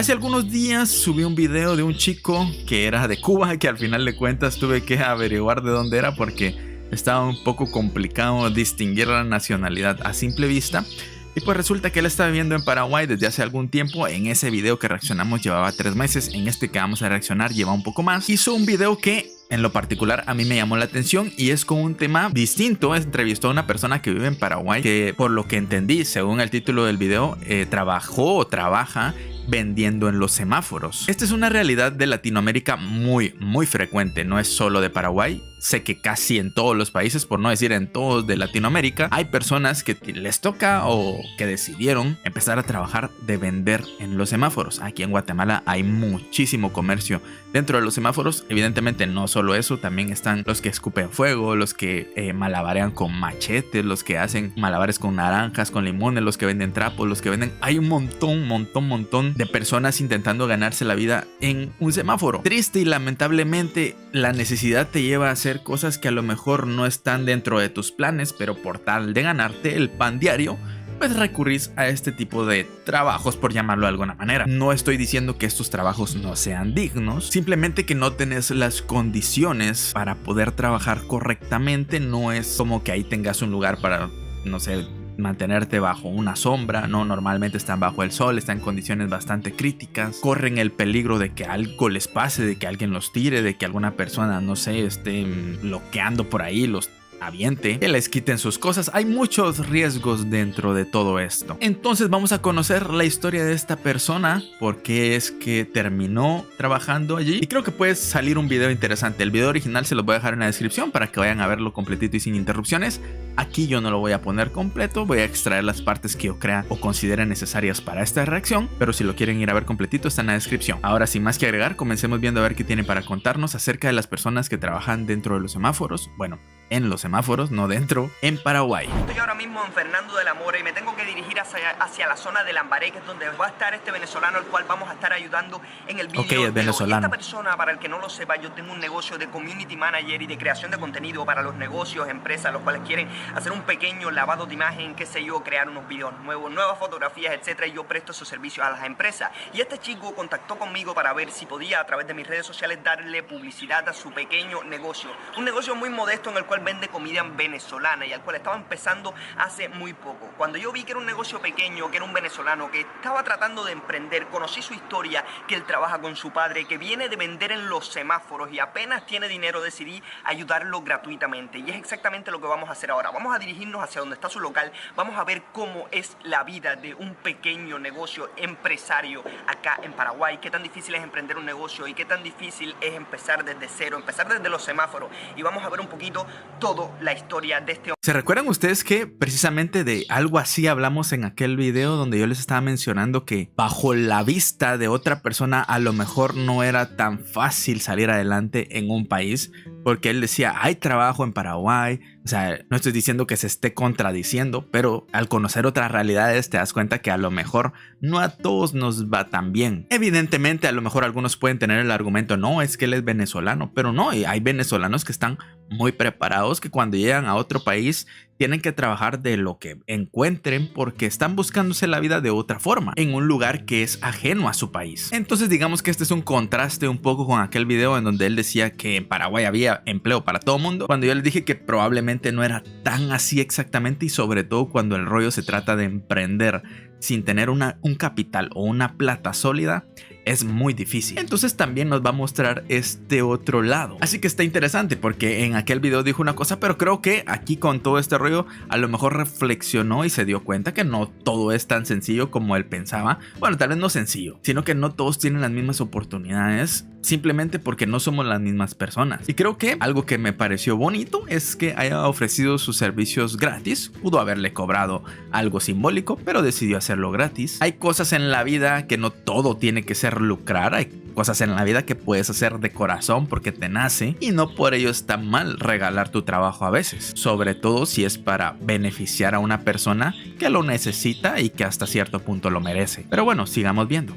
Hace algunos días subí un video de un chico que era de Cuba, que al final de cuentas tuve que averiguar de dónde era porque estaba un poco complicado distinguir la nacionalidad a simple vista. Y pues resulta que él está viviendo en Paraguay desde hace algún tiempo. En ese video que reaccionamos llevaba 3 meses. En este que vamos a reaccionar lleva un poco más. Hizo un video que en lo particular a mí me llamó la atención y es con un tema distinto. Entrevistó a una persona que vive en Paraguay que, por lo que entendí, según el título del video, trabajó o trabaja vendiendo en los semáforos. Esta es una realidad de Latinoamérica muy frecuente, no es solo de Paraguay. Sé que casi en todos los países, por no decir en todos de Latinoamérica, hay personas que les toca o que decidieron empezar a trabajar de vender en los semáforos. Aquí en Guatemala hay muchísimo comercio dentro de los semáforos. Evidentemente no solo eso, también están los que escupen fuego, los que malabarean con machetes, los que hacen malabares con naranjas, con limones, los que venden trapos, los que venden... Hay un montón de personas intentando ganarse la vida en un semáforo. Triste y lamentablemente la necesidad te lleva a hacer cosas que a lo mejor no están dentro de tus planes, pero por tal de ganarte el pan diario, pues recurrís a este tipo de trabajos, por llamarlo de alguna manera. No estoy diciendo que estos trabajos no sean dignos, simplemente que no tenés las condiciones para poder trabajar correctamente. No es como que ahí tengas un lugar para, no sé, mantenerte bajo una sombra. No, normalmente están bajo el sol, están en condiciones bastante críticas, corren el peligro de que algo les pase, de que alguien los tire, de que alguna persona, no sé, esté bloqueando por ahí, los aviente, que les quiten sus cosas. Hay muchos riesgos dentro de todo esto. Entonces vamos a conocer la historia de esta persona, por qué es que terminó trabajando allí, y creo que puede salir un video interesante. El video original se los voy a dejar en la descripción para que vayan a verlo completito y sin interrupciones. Aquí yo no lo voy a poner completo, voy a extraer las partes que yo crea o considere necesarias para esta reacción, pero si lo quieren ir a ver completito está en la descripción. Ahora, sin más que agregar, comencemos viendo a ver qué tiene para contarnos acerca de las personas que trabajan dentro de los semáforos. Bueno, en los semáforos, no dentro, en Paraguay. Estoy ahora mismo en Fernando de la Mora y me tengo que dirigir hacia la zona de Lambaré, que es donde va a estar este venezolano al cual vamos a estar ayudando en el video. Ok, es venezolano. Esta persona, para el que no lo sepa, yo tengo un negocio de community manager y de creación de contenido para los negocios, empresas, los cuales quieren hacer un pequeño lavado de imagen, qué sé yo, crear unos videos nuevos, nuevas fotografías, etcétera, y yo presto esos servicios a las empresas. Y este chico contactó conmigo para ver si podía, a través de mis redes sociales, darle publicidad a su pequeño negocio. Un negocio muy modesto en el cual vende comida venezolana y al cual estaba empezando hace muy poco. Cuando yo vi que era un negocio pequeño, que era un venezolano que estaba tratando de emprender, conocí su historia, que él trabaja con su padre, que viene de vender en los semáforos y apenas tiene dinero, decidí ayudarlo gratuitamente. Y es exactamente lo que vamos a hacer ahora. Vamos a dirigirnos hacia donde está su local, vamos a ver cómo es la vida de un pequeño negocio empresario acá en Paraguay, qué tan difícil es emprender un negocio y qué tan difícil es empezar desde cero, empezar desde los semáforos, y vamos a ver un poquito todo la historia de este hombre. ¿Se recuerdan ustedes que precisamente de algo así hablamos en aquel video donde yo les estaba mencionando que bajo la vista de otra persona a lo mejor no era tan fácil salir adelante en un país? Porque él decía, hay trabajo en Paraguay. O sea, no estoy diciendo que se esté contradiciendo, pero al conocer otras realidades te das cuenta que a lo mejor no a todos nos va tan bien. Evidentemente, a lo mejor algunos pueden tener el argumento, no, es que él es venezolano, pero no, y hay venezolanos que están muy preparados, que cuando llegan a otro país tienen que trabajar de lo que encuentren porque están buscándose la vida de otra forma, en un lugar que es ajeno a su país. Entonces digamos que este es un contraste un poco con aquel video en donde él decía que en Paraguay había empleo para todo mundo, cuando yo les dije que probablemente no era tan así exactamente, y sobre todo cuando el rollo se trata de emprender sin tener un capital o una plata sólida, es muy difícil. Entonces también nos va a mostrar este otro lado. Así que está interesante porque en aquel video dijo una cosa, pero creo que aquí con todo este rollo a lo mejor reflexionó y se dio cuenta que no todo es tan sencillo como él pensaba. Bueno, tal vez no sencillo, sino que no todos tienen las mismas oportunidades simplemente porque no somos las mismas personas. Y creo que algo que me pareció bonito es que haya ofrecido sus servicios gratis. Pudo haberle cobrado algo simbólico, pero decidió hacerlo gratis. Hay cosas en la vida que no todo tiene que ser lucrar. Hay cosas en la vida que puedes hacer de corazón porque te nace, y no por ello está mal regalar tu trabajo a veces, sobre todo si es para beneficiar a una persona que lo necesita y que hasta cierto punto lo merece. Pero bueno, sigamos viendo.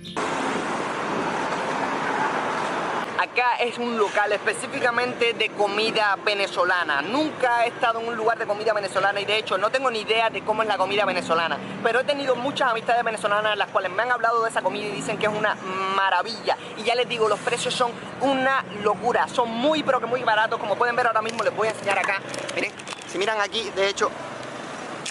acá es un local específicamente de comida venezolana. Nunca he estado en un lugar de comida venezolana y de hecho no tengo ni idea de cómo es la comida venezolana. Pero he tenido muchas amistades venezolanas las cuales me han hablado de esa comida y dicen que es una maravilla. Y ya les digo, los precios son una locura. Son muy pero que muy baratos. Como pueden ver ahora mismo les voy a enseñar acá. Miren, si miran aquí, de hecho,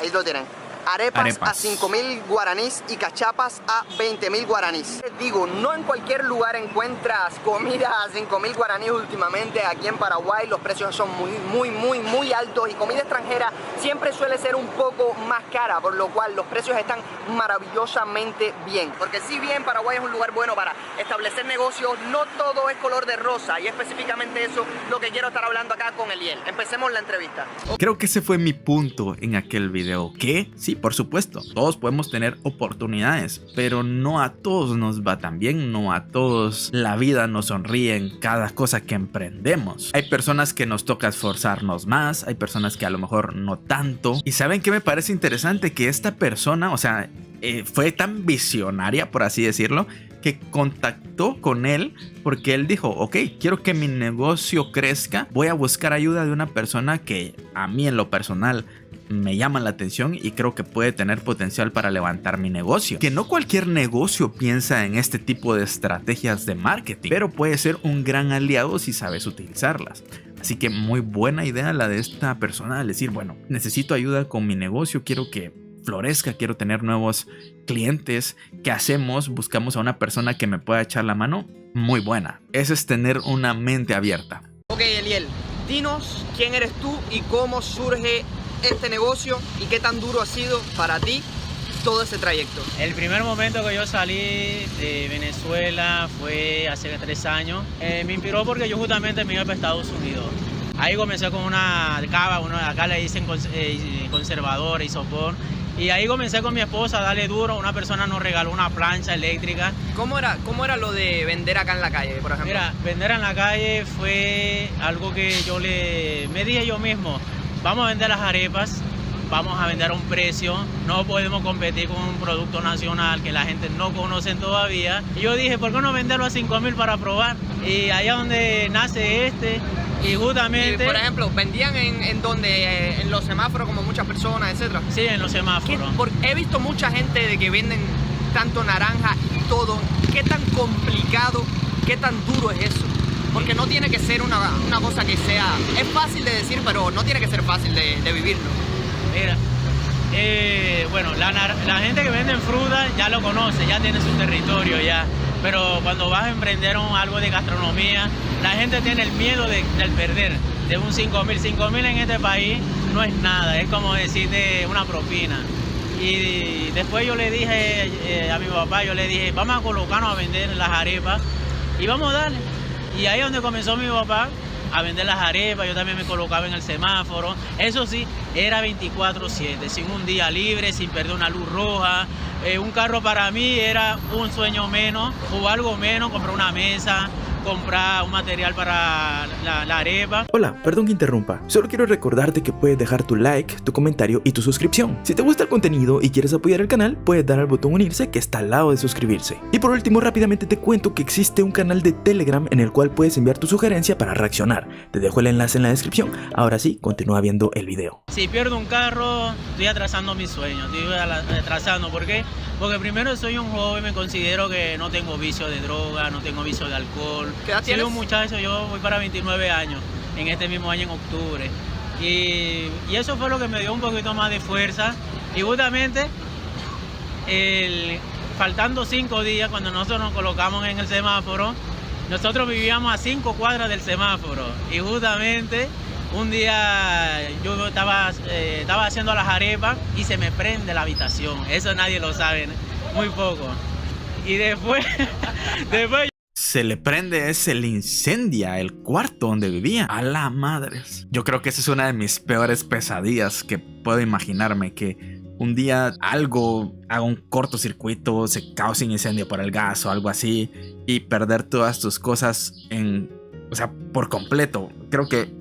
ahí lo tienen. Arepas a 5.000 guaraníes y cachapas a 20.000 guaraníes. Les digo, no en cualquier lugar encuentras comida a 5.000 guaraníes últimamente. Aquí en Paraguay los precios son muy altos y comida extranjera siempre suele ser un poco más cara, por lo cual los precios están maravillosamente bien. Porque si bien Paraguay es un lugar bueno para establecer negocios, no todo es color de rosa y específicamente eso lo que quiero estar hablando acá con Eliel. Empecemos la entrevista. Creo que ese fue mi punto en aquel video, que sí, por supuesto, todos podemos tener oportunidades, pero no a todos nos va tan bien, no a todos la vida nos sonríe en cada cosa que emprendemos. Hay personas que nos toca esforzarnos más, hay personas que a lo mejor no tanto. Y ¿saben qué me parece interesante? Que esta persona, o sea, fue tan visionaria, por así decirlo, que contactó con él porque él dijo, ok, quiero que mi negocio crezca, voy a buscar ayuda de una persona que a mí en lo personal me llama la atención y creo que puede tener potencial para levantar mi negocio. Que no cualquier negocio piensa en este tipo de estrategias de marketing, pero puede ser un gran aliado si sabes utilizarlas. Así que muy buena idea la de esta persona al decir, bueno, necesito ayuda con mi negocio, quiero que florezca, quiero tener nuevos clientes. ¿Qué hacemos? Buscamos a una persona que me pueda echar la mano. Muy buena. Eso es tener una mente abierta. Ok, Eliel, dinos quién eres tú y cómo surge este negocio y qué tan duro ha sido para ti todo ese trayecto. El primer momento que yo salí de Venezuela fue hace 3 años. Me inspiró porque yo justamente me iba para Estados Unidos. Ahí comencé con una cava, acá le dicen conservador y sopor. Y ahí comencé con mi esposa a darle duro. Una persona nos regaló una plancha eléctrica. ¿Cómo era lo de vender acá en la calle, por ejemplo? Mira, vender en la calle fue algo que me dije yo mismo. Vamos a vender las arepas, vamos a vender a un precio, no podemos competir con un producto nacional que la gente no conoce todavía. Y yo dije, ¿por qué no venderlo a 5.000 para probar? Y allá donde nace y justamente... Y, por ejemplo, ¿vendían en donde? ¿En los semáforos como muchas personas, etcétera? Sí, en los semáforos. He visto mucha gente de que venden tanto naranja y todo. ¿Qué tan complicado, qué tan duro es eso? Porque no tiene que ser una cosa que sea... Es fácil de decir, pero no tiene que ser fácil de vivirlo. Mira, bueno, la gente que vende en fruta ya lo conoce, ya tiene su territorio ya. Pero cuando vas a emprender algo de gastronomía, la gente tiene el miedo del perder. De un 5.000. 5.000 en este país no es nada, es como decirte una propina. Y después yo le dije a mi papá, vamos a colocarnos a vender las arepas y vamos a darle. Y ahí es donde comenzó mi papá a vender las arepas. Yo también me colocaba en el semáforo. Eso sí, era 24/7, sin un día libre, sin perder una luz roja. Un carro para mí era un sueño menos o algo menos, comprar una mesa, comprar un material para la arepa. Hola, perdón que interrumpa. Solo quiero recordarte que puedes dejar tu like, tu comentario y tu suscripción. Si te gusta el contenido y quieres apoyar el canal, puedes dar al botón unirse que está al lado de suscribirse. Y por último, rápidamente te cuento que existe un canal de Telegram en el cual puedes enviar tu sugerencia para reaccionar. Te dejo el enlace en la descripción. Ahora sí, continúa viendo el video. Si pierdo un carro, estoy atrasando mis sueños. Estoy atrasando, ¿por qué? Porque primero soy un joven, me considero que no tengo vicio de droga, no tengo vicio de alcohol. ¿Qué edad tienes? Soy un muchacho, yo voy para 29 años, en este mismo año en octubre. Y eso fue lo que me dio un poquito más de fuerza. Y justamente, faltando 5 días, cuando nosotros nos colocamos en el semáforo, nosotros vivíamos a 5 cuadras del semáforo. Y justamente un día yo estaba haciendo las arepas y se me prende la habitación. Eso nadie lo sabe, muy poco. Y después se le prende, se le incendia el cuarto donde vivía. A la madre. Yo creo que esa es una de mis peores pesadillas que puedo imaginarme, que un día algo haga un cortocircuito, se cause un incendio por el gas o algo así y perder todas tus cosas por completo. Creo que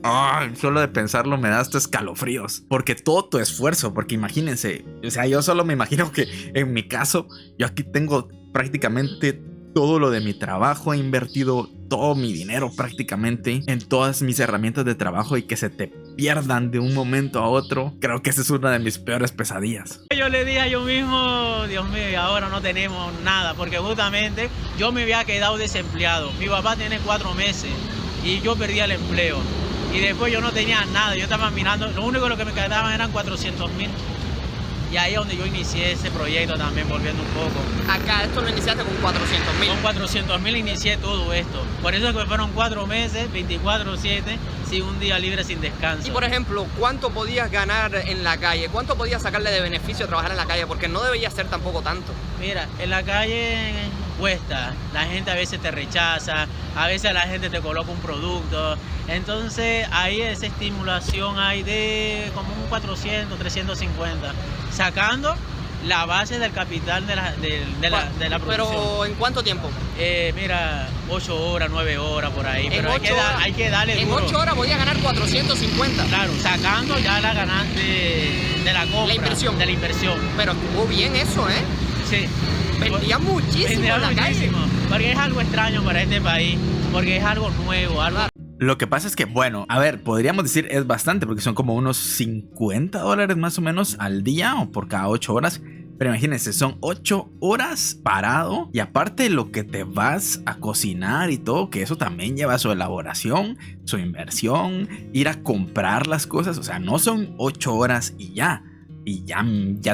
solo de pensarlo me da hasta escalofríos. Porque todo tu esfuerzo, porque imagínense, yo solo me imagino que en mi caso, yo aquí tengo prácticamente todo lo de mi trabajo, he invertido todo mi dinero prácticamente en todas mis herramientas de trabajo y que se te pierdan de un momento a otro, creo que esa es una de mis peores pesadillas. Yo le dije a yo mismo, Dios mío, ahora no tenemos nada, porque justamente yo me había quedado desempleado. Mi papá tiene 4 meses y yo perdí el empleo. Y después yo no tenía nada, yo estaba mirando, lo único que me quedaban eran 400.000. Y ahí es donde yo inicié ese proyecto también, volviendo un poco. Acá esto lo iniciaste con 400.000. Con 400.000 inicié todo esto. Por eso es que fueron 4 meses, 24/7, sin un día libre, sin descanso. Y por ejemplo, ¿cuánto podías ganar en la calle? ¿Cuánto podías sacarle de beneficio a trabajar en la calle? Porque no debería ser tampoco tanto. Mira, en la calle cuesta, la gente a veces te rechaza, a veces la gente te coloca un producto, entonces ahí esa estimulación hay de como un 400, 350, sacando la base del capital de la producción. ¿Pero en cuánto tiempo? Mira, 8 horas, 9 horas por ahí, pero hay que darle duro. En 8 horas podía ganar 450. Claro, sacando ya la ganancia de la compra, de la inversión. Pero estuvo bien eso, ¿eh? Sí. Vendía muchísimo en la calle. Porque es algo extraño para este país, porque es algo nuevo, algo... Lo que pasa es que, bueno, a ver, podríamos decir es bastante porque son como unos $50 más o menos al día o por cada 8 horas. Pero imagínense, son 8 horas parado y aparte lo que te vas a cocinar y todo, que eso también lleva su elaboración, su inversión, ir a comprar las cosas. O sea, no son 8 horas y ya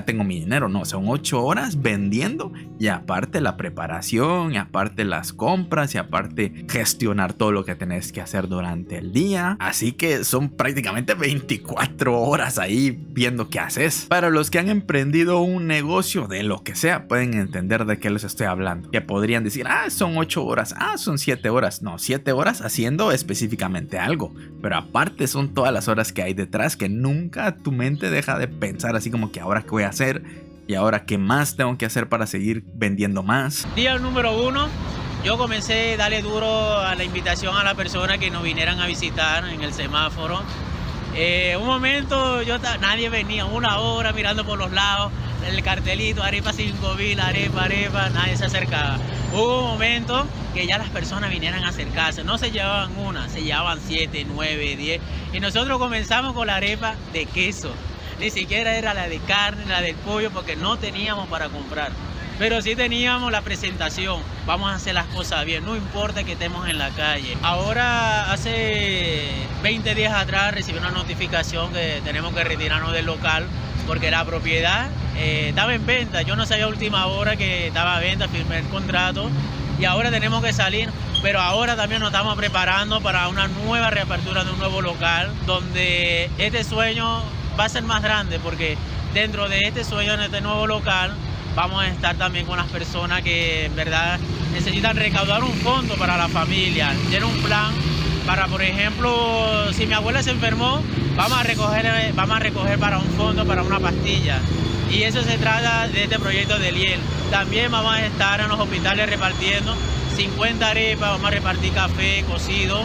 tengo mi dinero, no, son 8 horas vendiendo y aparte la preparación y aparte las compras y aparte gestionar todo lo que tenés que hacer durante el día, así que son prácticamente 24 horas ahí viendo qué haces. Para los que han emprendido un negocio de lo que sea, pueden entender de qué les estoy hablando, que podrían decir, son 8 horas, son 7 horas, no, 7 horas haciendo específicamente algo, pero aparte son todas las horas que hay detrás que nunca tu mente deja de pensar así como que ahora qué voy a hacer y ahora qué más tengo que hacer para seguir vendiendo más. Día número 1, yo comencé a darle duro a la invitación a la persona que nos vinieran a visitar en el semáforo. Un momento nadie venía, 1 hora mirando por los lados, el cartelito, arepa 5.000, arepa, nadie se acercaba. Hubo un momento que ya las personas vinieran a acercarse, no se llevaban una, se llevaban 7, 9, 10 y nosotros comenzamos con la arepa de queso. Ni siquiera era la de carne, la del pollo, porque no teníamos para comprar. Pero sí teníamos la presentación. Vamos a hacer las cosas bien, no importa que estemos en la calle. Ahora, hace 20 días atrás, recibí una notificación que tenemos que retirarnos del local porque la propiedad estaba en venta. Yo no sabía a última hora que estaba a venta, firmé el contrato y ahora tenemos que salir. Pero ahora también nos estamos preparando para una nueva reapertura de un nuevo local donde este sueño va a ser más grande, porque dentro de este sueño, en este nuevo local, vamos a estar también con las personas que en verdad necesitan recaudar un fondo para la familia. Tiene un plan para, por ejemplo, si mi abuela se enfermó, vamos a recoger para un fondo, para una pastilla. Y eso se trata de este proyecto de Liel. También vamos a estar en los hospitales repartiendo 50 arepas, vamos a repartir café, cocido.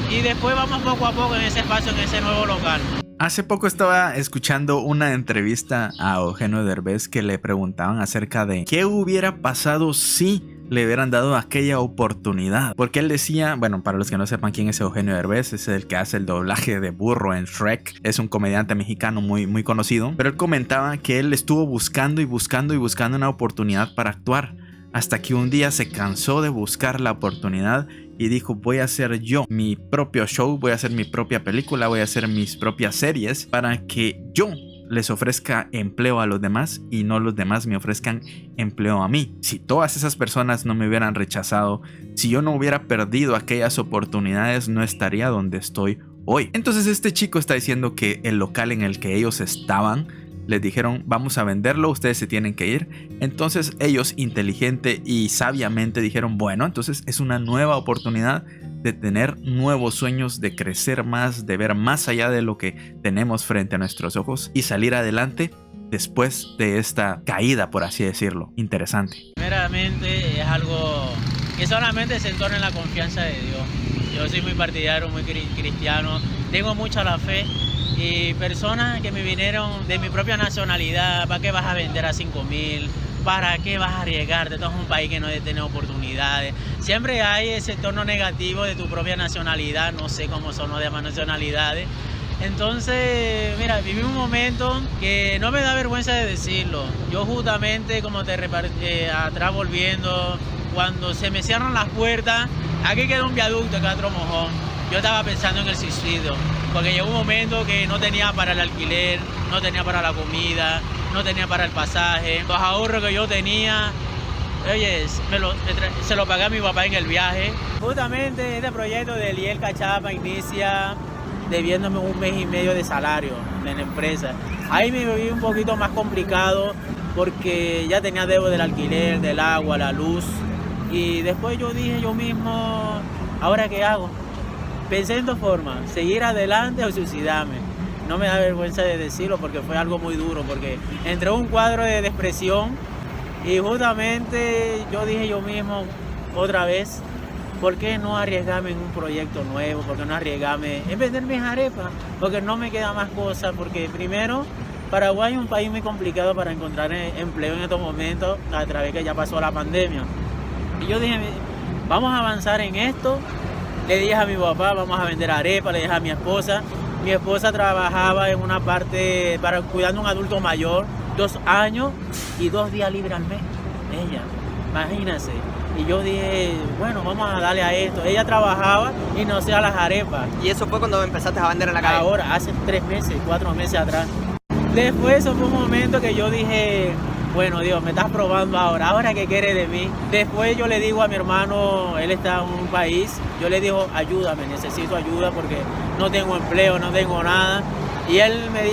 Y después vamos poco a poco en ese espacio, en ese nuevo local. Hace poco estaba escuchando una entrevista a Eugenio Derbez que le preguntaban acerca de qué hubiera pasado si le hubieran dado aquella oportunidad. Porque él decía, bueno, para los que no sepan quién es Eugenio Derbez, es el que hace el doblaje de burro en Shrek. Es un comediante mexicano muy conocido. Pero él comentaba que él estuvo buscando una oportunidad para actuar. Hasta que un día se cansó de buscar la oportunidad y dijo, voy a hacer yo mi propio show, voy a hacer mi propia película, voy a hacer mis propias series para que yo les ofrezca empleo a los demás y no los demás me ofrezcan empleo a mí. Si todas esas personas no me hubieran rechazado, si yo no hubiera perdido aquellas oportunidades, no estaría donde estoy hoy. Entonces este chico está diciendo que el local en el que ellos estaban, les dijeron, vamos a venderlo, ustedes se tienen que ir. Entonces ellos inteligente y sabiamente dijeron, bueno, entonces es una nueva oportunidad de tener nuevos sueños, de crecer más, de ver más allá de lo que tenemos frente a nuestros ojos y salir adelante después de esta caída, por así decirlo. Interesante. Primeramente es algo que solamente se entorna en la confianza de Dios. Yo soy muy partidario, muy cristiano, tengo mucha la fe. Y personas que me vinieron de mi propia nacionalidad, ¿para qué vas a vender a 5.000? ¿para qué vas a arriesgarte? Esto es un país que no tiene oportunidades. Siempre hay ese tono negativo de tu propia nacionalidad, no sé cómo son las demás nacionalidades. Entonces, mira, viví un momento que no me da vergüenza de decirlo. Yo justamente, como atrás volviendo, cuando se me cierran las puertas, aquí queda un viaducto, Castro Mojón. Yo estaba pensando en el suicidio, porque llegó un momento que no tenía para el alquiler, no tenía para la comida, no tenía para el pasaje. Los ahorros que yo tenía, oye, se lo pagué a mi papá en el viaje. Justamente este proyecto de Liel Cachapa inicia debiéndome 1 mes y medio de salario en la empresa. Ahí me viví un poquito más complicado porque ya tenía deuda del alquiler, del agua, la luz. Y después yo dije yo mismo, ¿ahora qué hago? Pensé en 2 formas, seguir adelante o suicidarme. No me da vergüenza de decirlo porque fue algo muy duro, porque entré en un cuadro de depresión y justamente yo dije yo mismo otra vez, ¿por qué no arriesgarme en un proyecto nuevo? ¿Por qué no arriesgarme en vender mis arepas? Porque no me queda más cosas, porque primero, Paraguay es un país muy complicado para encontrar empleo en estos momentos, a través que ya pasó la pandemia. Y yo dije, vamos a avanzar en esto. Le dije a mi papá, vamos a vender arepas, le dije a mi esposa. Mi esposa trabajaba en una parte cuidando a un adulto mayor, 2 años y 2 días libres al mes. Ella, imagínense. Y yo dije, bueno, vamos a darle a esto. Ella trabajaba y no hacía las arepas. ¿Y eso fue cuando empezaste a vender en la calle? Ahora, hace 3 meses, 4 meses atrás. Después eso fue un momento que yo dije, bueno, Dios, me estás probando ahora qué quieres de mí. Después yo le digo a mi hermano, él está en un país, yo le digo, ayúdame, necesito ayuda porque no tengo empleo, no tengo nada. Y él me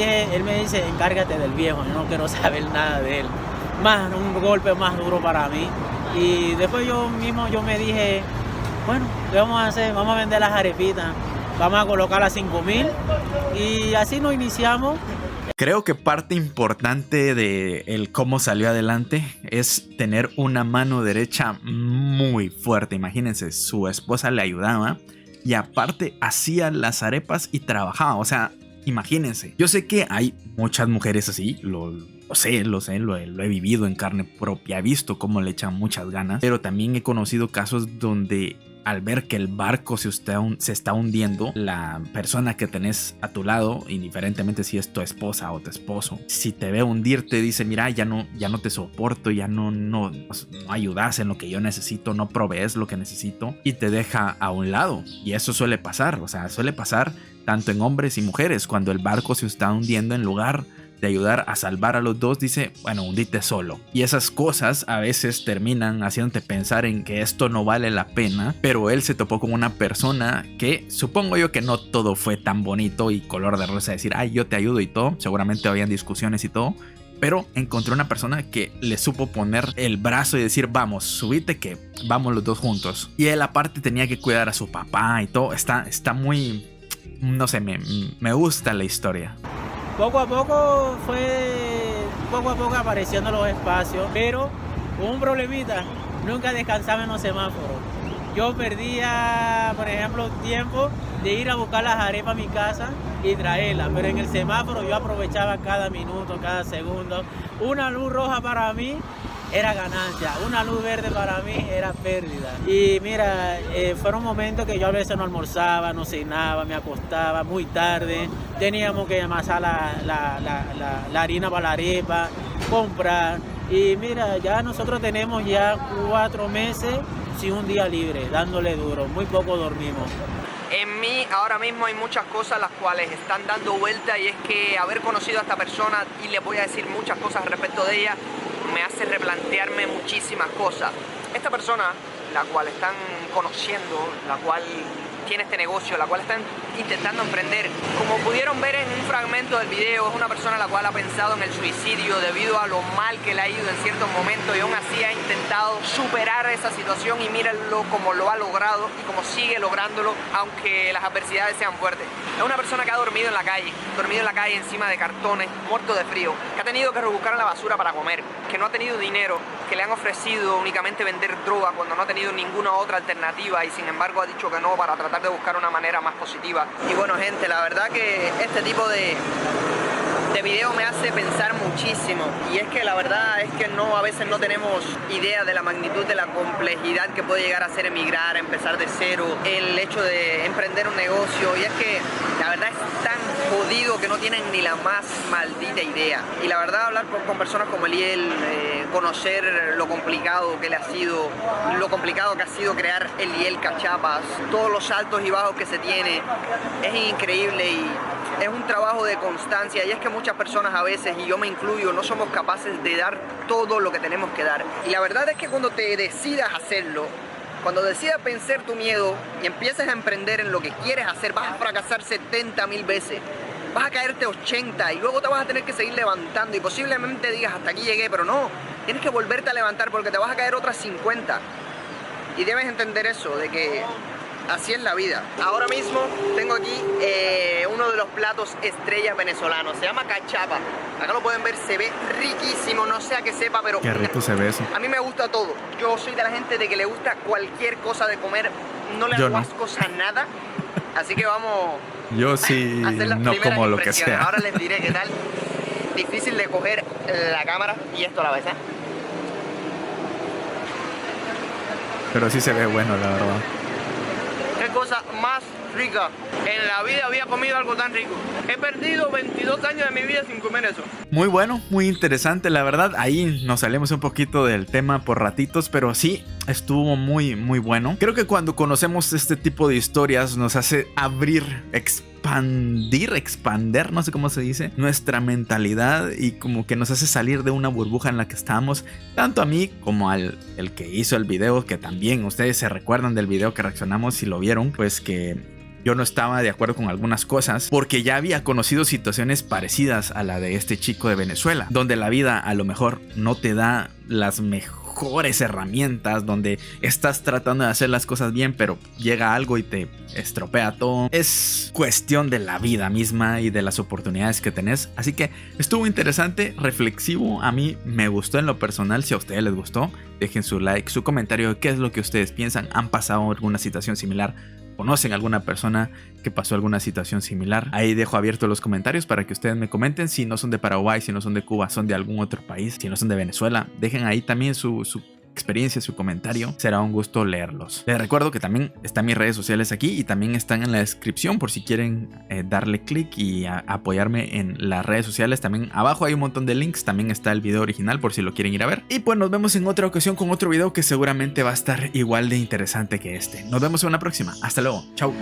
dice, encárgate del viejo, yo no quiero saber nada de él. Un golpe más duro para mí. Y después yo me dije, bueno, ¿qué vamos a hacer? Vamos a vender las arepitas, vamos a colocar a 5,000 y así nos iniciamos. Creo que parte importante de el cómo salió adelante es tener una mano derecha muy fuerte. Imagínense, su esposa le ayudaba y aparte hacía las arepas y trabajaba. O sea, imagínense. Yo sé que hay muchas mujeres así, lo he vivido en carne propia, he visto cómo le echan muchas ganas, pero también he conocido casos donde al ver que el barco se está hundiendo, la persona que tenés a tu lado, indiferentemente si es tu esposa o tu esposo, si te ve hundir te dice, mira, ya no te soporto, ya no ayudas en lo que yo necesito, no provees lo que necesito y te deja a un lado. Y eso suele pasar, o sea, suele pasar tanto en hombres y mujeres. Cuando el barco se está hundiendo, en lugar de ayudar a salvar a los dos, dice, bueno, hundite solo. Y esas cosas a veces terminan haciéndote pensar en que esto no vale la pena, pero él se topó con una persona que supongo yo que no todo fue tan bonito y color de rosa, decir, ay, yo te ayudo y todo, seguramente habían discusiones y todo, pero encontré una persona que le supo poner el brazo y decir, vamos, subite que vamos los dos juntos. Y él aparte tenía que cuidar a su papá y todo, está muy, no sé, me gusta la historia. Poco a poco apareciendo los espacios, pero hubo un problemita, nunca descansaba en los semáforos. Yo perdía, por ejemplo, tiempo de ir a buscar las arepas a mi casa y traerlas, pero en el semáforo yo aprovechaba cada minuto, cada segundo. Una luz roja para mí era ganancia, una luz verde para mí era pérdida. Y mira, fueron momentos que yo a veces no almorzaba, no cenaba, me acostaba muy tarde, teníamos que amasar la harina para la arepa, comprar. Y mira, ya nosotros tenemos ya 4 meses sin un día libre, dándole duro, muy poco dormimos. En mí ahora mismo hay muchas cosas las cuales están dando vuelta y es que haber conocido a esta persona, y les voy a decir muchas cosas respecto de ella, me hace replantearme muchísimas cosas. Esta persona, la cual están conociendo, la cual tiene este negocio, la cual están intentando emprender, como pudieron ver en un fragmento del video, es una persona la cual ha pensado en el suicidio debido a lo mal que le ha ido en ciertos momentos y aún así ha intentado superar esa situación y mírenlo como lo ha logrado y como sigue lográndolo aunque las adversidades sean fuertes. Es una persona que ha dormido en la calle encima de cartones, muerto de frío, que ha tenido que rebuscar en la basura para comer, que no ha tenido dinero, que le han ofrecido únicamente vender droga cuando no ha tenido ninguna otra alternativa y sin embargo ha dicho que no para tratar de buscar una manera más positiva. Y bueno, gente, la verdad que este tipo de de video me hace pensar muchísimo, y es que la verdad es que a veces no tenemos idea de la magnitud de la complejidad que puede llegar a ser emigrar, empezar de cero, el hecho de emprender un negocio, y es que la verdad es tan jodido que no tienen ni la más maldita idea. Y la verdad, hablar con personas como Eliel, conocer lo complicado que le ha sido, lo complicado que ha sido crear Eliel Cachapas, todos los altos y bajos que se tiene, es increíble y es un trabajo de constancia. Y es que muchas personas a veces, y yo me incluyo, no somos capaces de dar todo lo que tenemos que dar. Y la verdad es que cuando te decidas hacerlo, cuando decidas vencer tu miedo y empieces a emprender en lo que quieres hacer, vas a fracasar 70.000 veces. Vas a caerte 80 y luego te vas a tener que seguir levantando y posiblemente digas hasta aquí llegué, pero no, tienes que volverte a levantar porque te vas a caer otras 50. Y debes entender eso, de que así es la vida. Ahora mismo tengo aquí uno de los platos estrellas venezolanos, se llama cachapa. Acá lo pueden ver, se ve riquísimo, no sé a qué sepa, pero Qué rico se ve eso. a mí me gusta todo. Yo soy de la gente de que le gusta cualquier cosa de comer, no le hago ascos a nada. Así que vamos Yo sí a hacer las no primeras como lo que impresiones. sea. Ahora les diré qué tal. Difícil de coger la cámara y esto a la vez, ¿eh? Pero sí se ve bueno, la verdad. Qué cosa más rica. En la vida había comido algo tan rico. He perdido 22 años de mi vida sin comer eso. Muy bueno, muy interesante, la verdad. Ahí nos salimos un poquito del tema por ratitos, pero sí, estuvo muy, muy bueno. Creo que cuando conocemos este tipo de historias nos hace abrir, expander, no sé cómo se dice, nuestra mentalidad y como que nos hace salir de una burbuja en la que estamos, tanto a mí como al el que hizo el video, que también ustedes se recuerdan del video que reaccionamos si lo vieron, pues que yo no estaba de acuerdo con algunas cosas porque ya había conocido situaciones parecidas a la de este chico de Venezuela, donde la vida a lo mejor no te da las mejores herramientas, donde estás tratando de hacer las cosas bien, pero llega algo y te estropea todo. Es cuestión de la vida misma y de las oportunidades que tenés. Así que estuvo interesante, reflexivo. A mí me gustó en lo personal. Si a ustedes les gustó, dejen su like, su comentario de qué es lo que ustedes piensan. ¿Han pasado alguna situación similar? ¿Conocen alguna persona que pasó alguna situación similar? Ahí dejo abiertos los comentarios para que ustedes me comenten. Si no son de Paraguay, si no son de Cuba, son de algún otro país, si no son de Venezuela, dejen ahí también su experiencia, su comentario. Será un gusto leerlos. Les recuerdo que también están mis redes sociales aquí y también están en la descripción por si quieren darle clic y apoyarme en las redes sociales. También abajo hay un montón de links. También está el video original por si lo quieren ir a ver. Y pues nos vemos en otra ocasión con otro video que seguramente va a estar igual de interesante que este. Nos vemos en una próxima. Hasta luego. Chau.